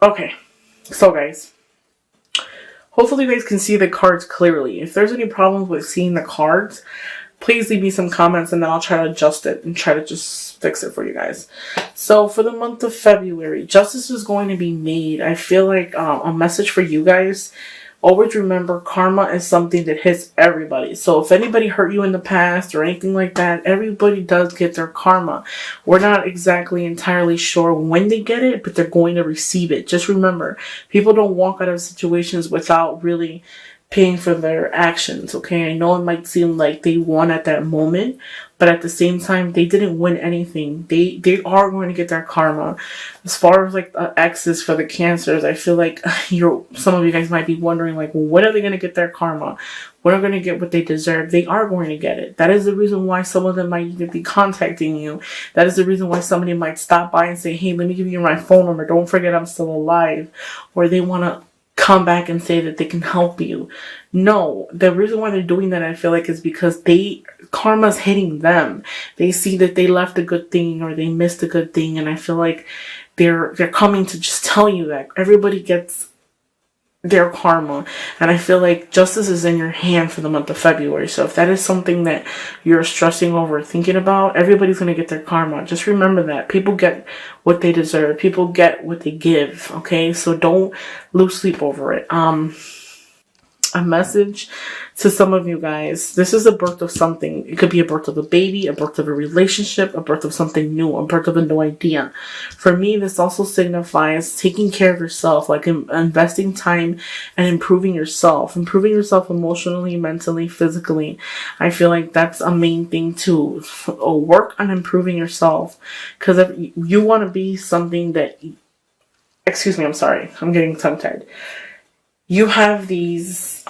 Okay, so guys, hopefully you guys can see the cards clearly. If there's any problems with seeing the cards, please leave me some comments and then I'll try to adjust it and try to just fix it for you guys. So for the month of February, justice is going to be made. I feel like a message for you guys. Always remember, karma is something that hits everybody. So if anybody hurt you in the past or anything like that, everybody does get their karma. We're not exactly entirely sure when they get it, but they're going to receive it. Just remember, people don't walk out of situations without really paying for their actions, okay? I know it might seem like they won at that moment, but at the same time, they didn't win anything. They are going to get their karma. As far as like the X's for the Cancers, I feel like some of you guys might be wondering, like, well, when are they going to get their karma? When are they going to get what they deserve? They are going to get it. That is the reason why some of them might even be contacting you. That is the reason why somebody might stop by and say, hey, let me give you my phone number. Don't forget I'm still alive. Or they want to come back and say that they can help you. No, the reason why they're doing that, I feel like, is because karma's hitting them. They see that they left a good thing or they missed a good thing, and I feel like they're coming to just tell you that everybody gets their karma. And I feel like justice is in your hand for the month of February. So if that is something that you're stressing over, thinking about, everybody's going to get their karma. Just remember that people get what they deserve. People get what they give. Okay. So don't lose sleep over it. A message to some of you guys. This is a birth of something. It could be a birth of a baby, a birth of a relationship, a birth of something new, a birth of a new idea. For me, this also signifies taking care of yourself, like investing time and improving yourself emotionally, mentally, physically. I feel like that's a main thing too. Work on improving yourself. Because if you want to be something that, excuse me, I'm sorry, I'm getting tongue-tied. You have this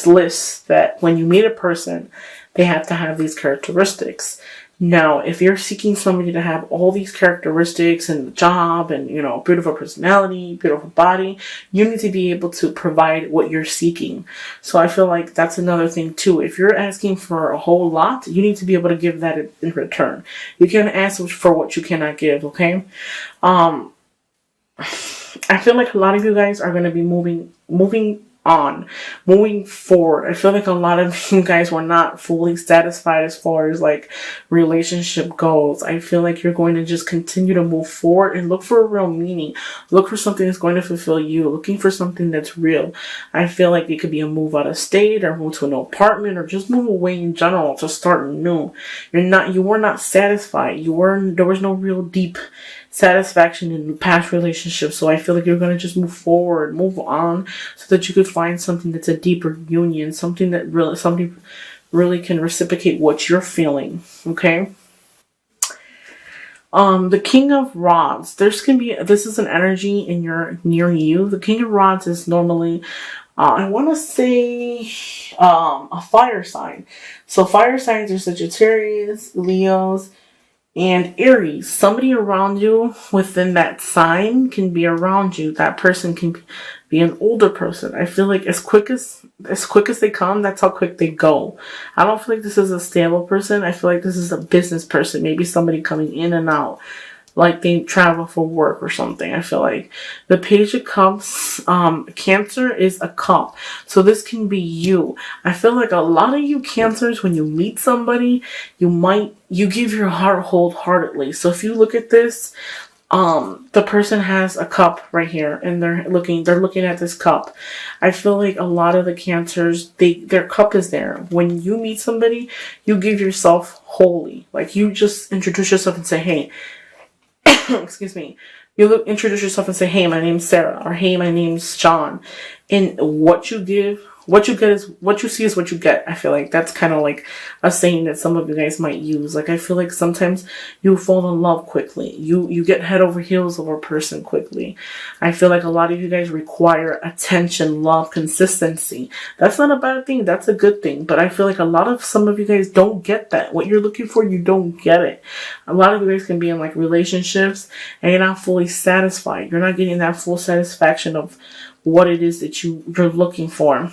list that when you meet a person, they have to have these characteristics. Now, if you're seeking somebody to have all these characteristics and the job and, beautiful personality, beautiful body, you need to be able to provide what you're seeking. So I feel like that's another thing too. If you're asking for a whole lot, you need to be able to give that in return. You can't ask for what you cannot give, okay? I feel like a lot of you guys are going to be moving forward. I feel like a lot of you guys were not fully satisfied as far as like relationship goes. I feel like you're going to just continue to move forward and look for a real meaning. Look for something that's going to fulfill you. Looking for something that's real. I feel like it could be a move out of state or move to an apartment or just move away in general to start new. You were not satisfied. There was no real deep satisfaction in past relationships. So I feel like you're going to just move forward, move on, so that you could find something that's a deeper union, something really can reciprocate what you're feeling. Okay. The King of Rods. This is an energy near you. The King of Rods is normally, I want to say, a fire sign. So fire signs are Sagittarius, Leos, and Aries. Somebody around you within that sign can be around you. That person can be an older person. I feel like as quick as they come, that's how quick they go. I don't feel like this is a stable person. I feel like this is a business person. Maybe somebody coming in and out, like they travel for work or something. I feel like the Page of Cups, Cancer is a cup. So this can be you. I feel like a lot of you Cancers, when you meet somebody, you give your heart wholeheartedly. So if you look at this, the person has a cup right here and they're looking at this cup. I feel like a lot of the Cancers, their cup is there. When you meet somebody, you give yourself wholly. Like you just introduce yourself and say, hey, excuse me. Introduce yourself and say, hey, my name's Sarah, or hey, my name's John. And what you get is what you see is what you get. I feel like that's kind of like a saying that some of you guys might use. Like I feel like sometimes you fall in love quickly. You get head over heels over a person quickly. I feel like a lot of you guys require attention, love, consistency. That's not a bad thing. That's a good thing. But I feel like some of you guys don't get that. What you're looking for, you don't get it. A lot of you guys can be in like relationships and you're not fully satisfied. You're not getting that full satisfaction of what it is that you're looking for.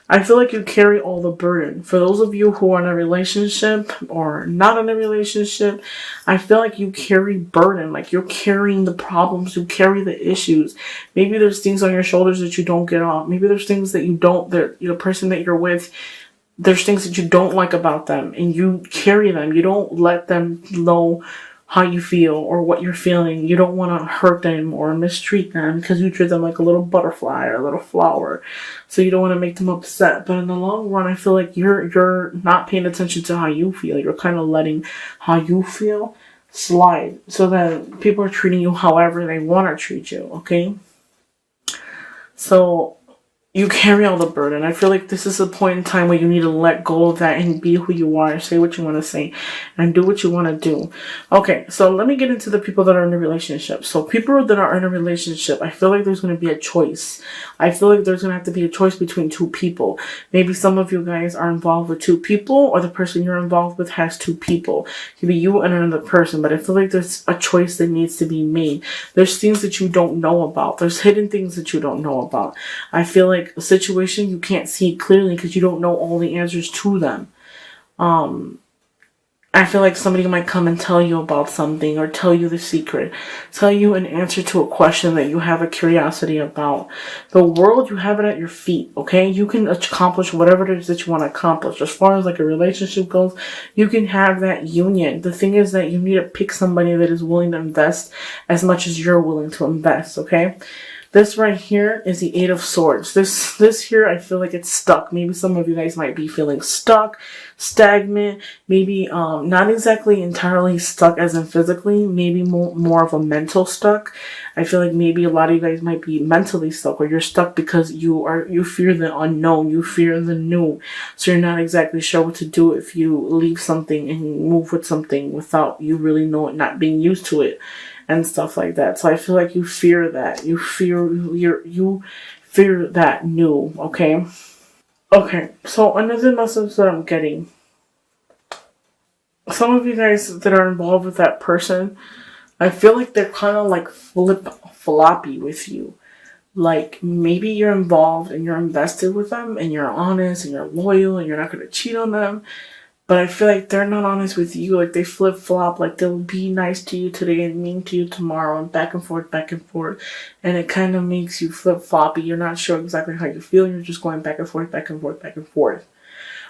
I feel like you carry all the burden. For those of you who are in a relationship or not in a relationship, I feel like you carry burden. Like you're carrying the problems, you carry the issues. Maybe there's things on your shoulders that you don't get off. Maybe there's things that you don't, that the person that you're with, there's things that you don't like about them and you carry them. You don't let them know how you feel or what you're feeling. You don't want to hurt them or mistreat them because you treat them like a little butterfly or a little flower. So you don't want to make them upset. But in the long run, I feel like you're not paying attention to how you feel. You're kind of letting how you feel slide so that people are treating you however they want to treat you, okay? So you carry all the burden. I feel like this is a point in time where you need to let go of that and be who you are, say what you want to say, and do what you want to do. Okay, so let me get into the people that are in a relationship. So people that are in a relationship, I feel like there's going to be a choice. I feel like there's going to have to be a choice between two people. Maybe some of you guys are involved with two people, or the person you're involved with has two people. It could be you and another person, but I feel like there's a choice that needs to be made. There's things that you don't know about. There's hidden things that you don't know about. I feel like a situation you can't see clearly because you don't know all the answers to them. I feel like somebody might come and tell you about something or tell you the secret, tell you an answer to a question that you have a curiosity about. The world, you have it at your feet, okay? You can accomplish whatever it is that you want to accomplish. As far as like a relationship goes, you can have that union. The thing is that you need to pick somebody that is willing to invest as much as you're willing to invest, okay? This right here is the Eight of Swords. This here, I feel like it's stuck. Maybe some of you guys might be feeling stuck, stagnant, maybe not exactly entirely stuck as in physically, maybe more of a mental stuck. I feel like maybe a lot of you guys might be mentally stuck, or you're stuck because you fear the unknown, you fear the new. So you're not exactly sure what to do if you leave something and move with something without you really know it, not being used to it. And stuff like that. So I feel like you fear that. You fear that new, okay? Okay, so another message that I'm getting. Some of you guys that are involved with that person, I feel like they're kind of like floppy with you. Like maybe you're involved and you're invested with them and you're honest and you're loyal and you're not going to cheat on them. But I feel like they're not honest with you. Like they flip-flop. Like they'll be nice to you today and mean to you tomorrow, and back and forth, back and forth. And it kind of makes you flip-floppy. You're not sure exactly how you feel. You're just going back and forth, back and forth, back and forth.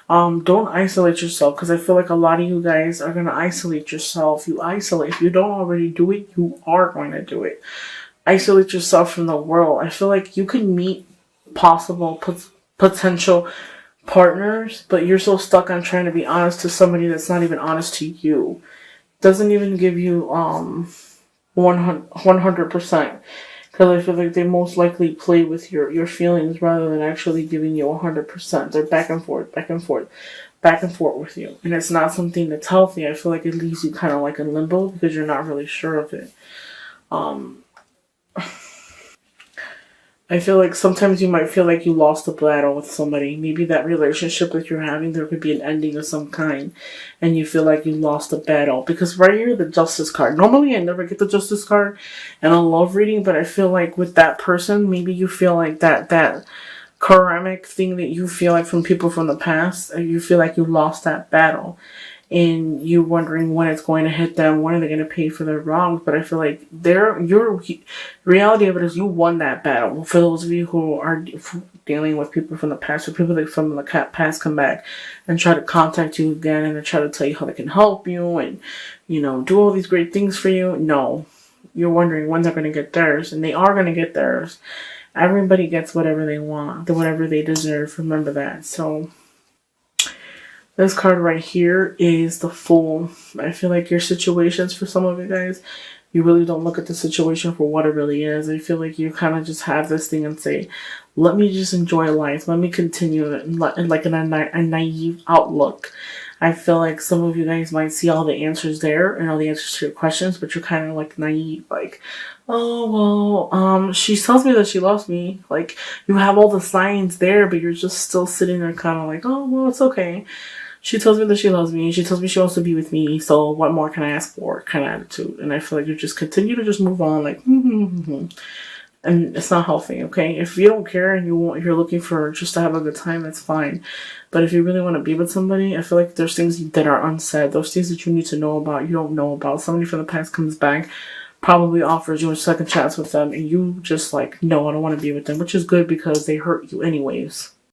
Don't isolate yourself, because I feel like a lot of you guys are going to isolate yourself. You isolate. If you don't already do it, you are going to do it. Isolate yourself from the world. I feel like you can meet possible potential partners, but you're so stuck on trying to be honest to somebody that's not even honest to you. Doesn't even give you 100%, because I feel like they most likely play with your feelings rather than actually giving you 100%. They're back and forth, back and forth, back and forth with you, and it's not something that's healthy. I feel like it leaves you kind of like in limbo because you're not really sure of it. I feel like sometimes you might feel like you lost a battle with somebody. Maybe that relationship that you're having, there could be an ending of some kind, and you feel like you lost a battle. Because right here, the Justice card. Normally, I never get the Justice card in a love reading, but I feel like with that person, maybe you feel like that karmic thing that you feel like from people from the past, you feel like you lost that battle. And you wondering when it's going to hit them, when are they going to pay for their wrongs. But I feel like your reality of it is you won that battle. For those of you who are dealing with people from the past, or people that from the past come back and try to contact you again and try to tell you how they can help you and, do all these great things for you. No, you're wondering when they're going to get theirs, and they are going to get theirs. Everybody gets whatever they want, whatever they deserve. Remember that. So this card right here is the Fool. I feel like your situations, for some of you guys, you really don't look at the situation for what it really is. I feel like you kind of just have this thing and say, let me just enjoy life. Let me continue it in like a naive outlook. I feel like some of you guys might see all the answers there and all the answers to your questions, but you're kind of like naive, like, oh, well, she tells me that she loves me. Like, you have all the signs there, but you're just still sitting there kind of like, oh, well, it's okay. She tells me that she loves me. She tells me she wants to be with me. So what more can I ask for? Kind of attitude. And I feel like you just continue to just move on, like, and And it's not healthy, okay? If you don't care and you're looking for just to have a good time, that's fine. But if you really want to be with somebody, I feel like there's things that are unsaid. Those things that you need to know about, you don't know about. Somebody from the past comes back, probably offers you a second chance with them, and you just like, no, I don't want to be with them, which is good because they hurt you anyways.